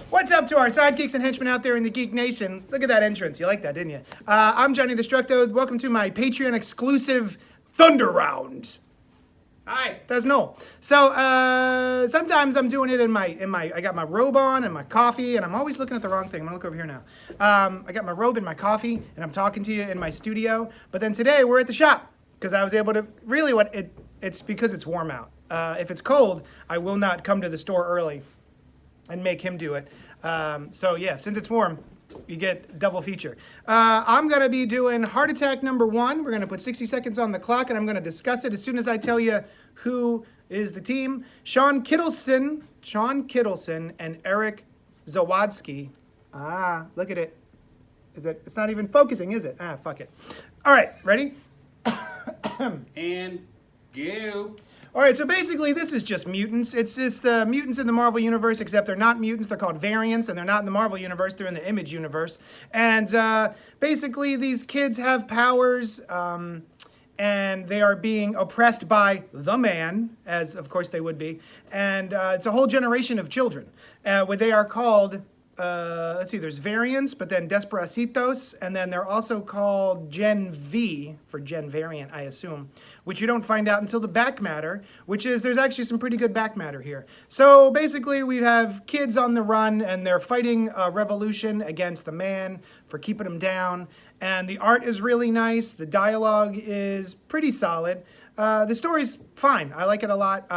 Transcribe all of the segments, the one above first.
What's up to our sidekicks and henchmen out there in the Geek Nation? Look at that entrance. You like that, didn't you? I'm Johnny the Structo. Welcome to my Patreon exclusive Thunder Round. Hi, that's Noel. So sometimes I'm doing it in my. I got my robe on and my coffee, and I'm always looking at the wrong thing. I'm gonna look over here now. I got my robe and my coffee, and I'm talking to you in my studio. But then today we're at the shop because I was able to. Really, it's because it's warm out. If it's cold, I will not come to the store early and make him do it. So yeah, since it's warm, you get double feature. I'm gonna be doing heart attack number 1. We're gonna put 60 seconds on the clock, and I'm gonna discuss it as soon as I tell you who is the team. Shawn Kittelsen, and Eric Zawadski. Look at it. It's not even focusing, is it? Fuck it. All right, ready? And go. All right, so basically this is just mutants. It's just the mutants in the Marvel Universe, except they're not mutants. They're called variants, and they're not in the Marvel Universe. They're in the Image Universe. And basically these kids have powers, and they are being oppressed by the man, as of course they would be. And it's a whole generation of children. Where they are called, let's see, there's variants, but then Desperacitos, and then they're also called Gen V, for Gen Variant, I assume, which you don't find out until the back matter, which is, there's actually some pretty good back matter here. So basically we have kids on the run, and they're fighting a revolution against the man for keeping him down, and the art is really nice, the dialogue is pretty solid, the story's fine, I like it a lot.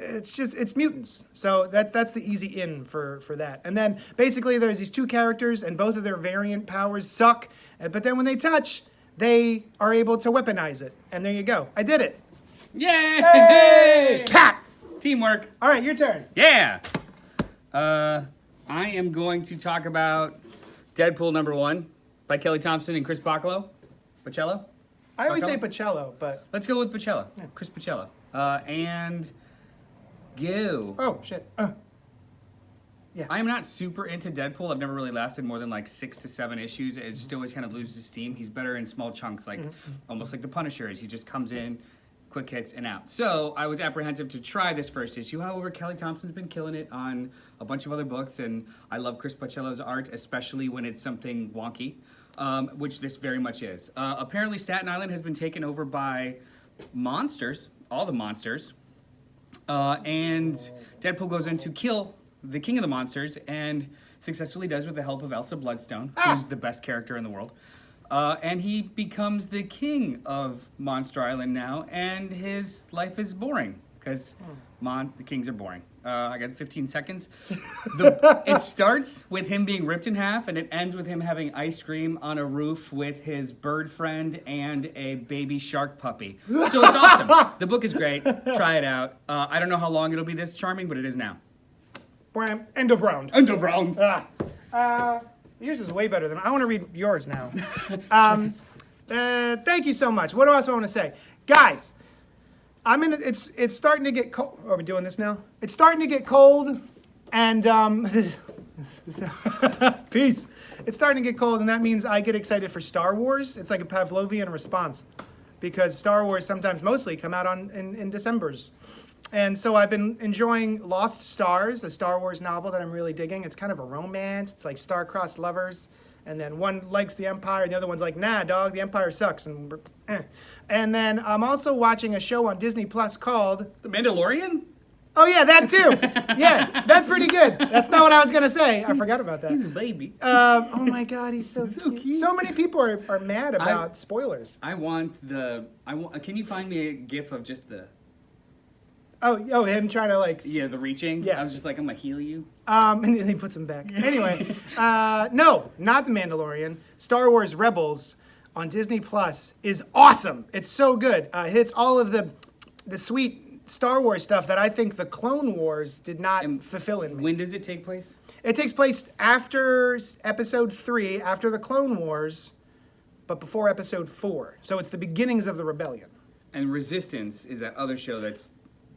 It's mutants, so that's the easy in for that. And then basically there's these two characters, and both of their variant powers suck, but then when they touch, they are able to weaponize it. And there you go. I did it. Yay! Hey! Pat! Teamwork. All right, your turn. Yeah. I am going to talk about Deadpool #1 by Kelly Thompson and Chris Bachalo. Bachalo? I always say Bachalo, but... Let's go with Bachalo. Yeah. Chris Bachalo. And go. Oh, shit. Yeah. I'm not super into Deadpool. I've never really lasted more than like 6 to 7 issues. It just always kind of loses steam. He's better in small chunks, like almost like the Punisher is. He just comes in, quick hits, and out. So I was apprehensive to try this first issue. However, Kelly Thompson's been killing it on a bunch of other books, and I love Chris Bachalo's art, especially when it's something wonky, which this very much is. Apparently, Staten Island has been taken over by monsters, all the monsters, and Deadpool goes in to kill the king of the monsters, and successfully does with the help of Elsa Bloodstone, who's the best character in the world. And he becomes the king of Monster Island now, and his life is boring, because the kings are boring. I got 15 seconds. It starts with him being ripped in half, and it ends with him having ice cream on a roof with his bird friend and a baby shark puppy. So it's awesome. The book is great. Try it out. I don't know how long it'll be this charming, but it is now. End of round. End of round. Yours is way better than I want to read yours now. Thank you so much. What else do I want to say, guys? It's starting to get cold. Are we doing this now? It's starting to get cold, and peace. It's starting to get cold, and that means I get excited for Star Wars. It's like a Pavlovian response, because Star Wars sometimes mostly come out in Decembers. And so I've been enjoying Lost Stars, a Star Wars novel that I'm really digging. It's kind of a romance. It's like star-crossed lovers. And then one likes the Empire, and the other one's like, nah, dog, the Empire sucks. And then I'm also watching a show on Disney Plus called... The Mandalorian? Oh, yeah, that too. Yeah, that's pretty good. That's not what I was going to say. I forgot about that. He's a baby. Oh, my God, he's so cute. So many people are mad about spoilers. Can you find me a gif of just the... Oh, him trying to like... Yeah, the reaching? Yeah. I was just like, I'm going to heal you. And then he puts him back. Anyway, no, not The Mandalorian. Star Wars Rebels on Disney Plus is awesome. It's so good. It hits all of the sweet Star Wars stuff that I think the Clone Wars did not fulfill in me. When does it take place? It takes place after Episode 3, after the Clone Wars, but before Episode 4. So it's the beginnings of the rebellion. And Resistance is that other show that's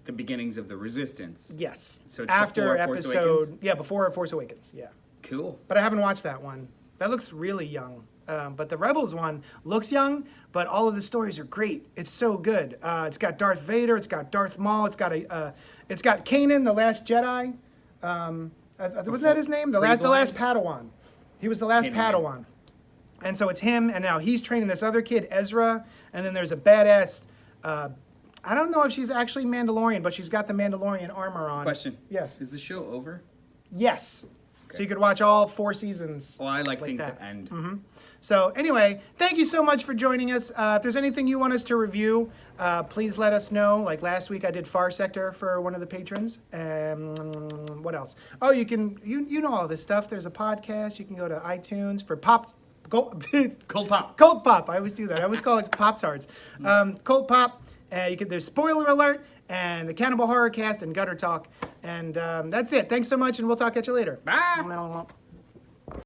the beginnings of the Resistance. Yes. So it's after before Force Awakens? Yeah, before Force Awakens, yeah. Cool. But I haven't watched that one. That looks really young. But the Rebels one looks young, but all of the stories are great. It's so good. It's got Darth Vader. It's got Darth Maul. It's got Kanan, the Last Jedi. Wasn't that his name? The last Padawan. He was the last Padawan. And so it's him, and now he's training this other kid, Ezra, and then there's a badass, I don't know if she's actually Mandalorian, but she's got the Mandalorian armor on. Question. Yes. Is the show over? Yes. Okay. So you could watch all 4 seasons. Well, I like things that end. Mm-hmm. So anyway, thank you so much for joining us. If there's anything you want us to review, please let us know. Like last week, I did Far Sector for one of the patrons. What else? Oh, you know all this stuff. There's a podcast. You can go to iTunes for CultPOP. CultPOP. I always do that. I always call it Pop-Tarts. CultPOP. There's Spoiler Alert and the Cannibal Horror Cast and Gutter Talk. And that's it. Thanks so much, and we'll talk at you later. Bye.